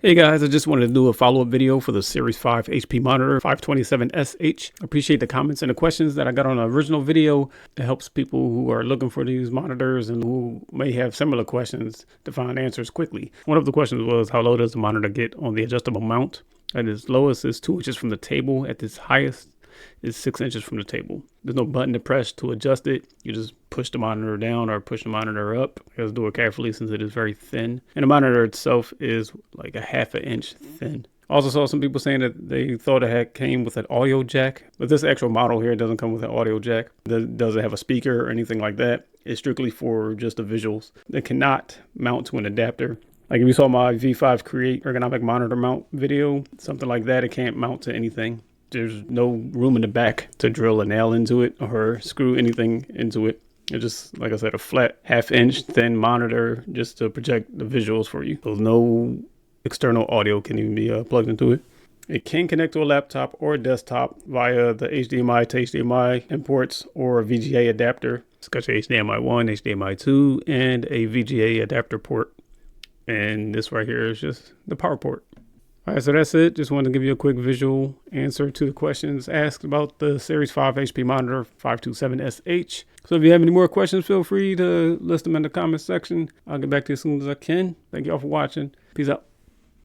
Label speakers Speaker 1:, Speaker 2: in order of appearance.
Speaker 1: Hey guys, I just wanted to do a follow-up video for the Series 5 HP monitor 527SH. I appreciate the comments and the questions that I got on the original video. It helps people who are looking for these monitors and who may have similar questions to find answers quickly. One of the questions was, how low does the monitor get on the adjustable mount? At its lowest is 2 inches from the table. At its highest is 6 inches from the table. There's no button to press to adjust it. You just push the monitor down or push the monitor up. You have to do it carefully since it is very thin. And the monitor itself is like a 1/2 inch thin. Also saw some people saying that they thought it came with an audio jack, but this actual model here doesn't come with an audio jack. It doesn't have a speaker or anything like that. It's strictly for just the visuals. It cannot mount to an adapter. Like if you saw my V5 Create ergonomic monitor mount video, something like that, it can't mount to anything. There's no room in the back to drill a nail into it or screw anything into it. It's just, like I said, a flat 1/2 inch thin monitor just to project the visuals for you. So no external audio can even be plugged into it. It can connect to a laptop or a desktop via the HDMI to HDMI imports or a VGA adapter. It's got your HDMI 1, HDMI 2, and a VGA adapter port. And this right here is just the power port. All right, so that's it. Just wanted to give you a quick visual answer to the questions asked about the Series 5 HP monitor 527SH. So if you have any more questions, feel free to list them in the comments section. I'll get back to you as soon as I can. Thank y'all for watching. Peace out.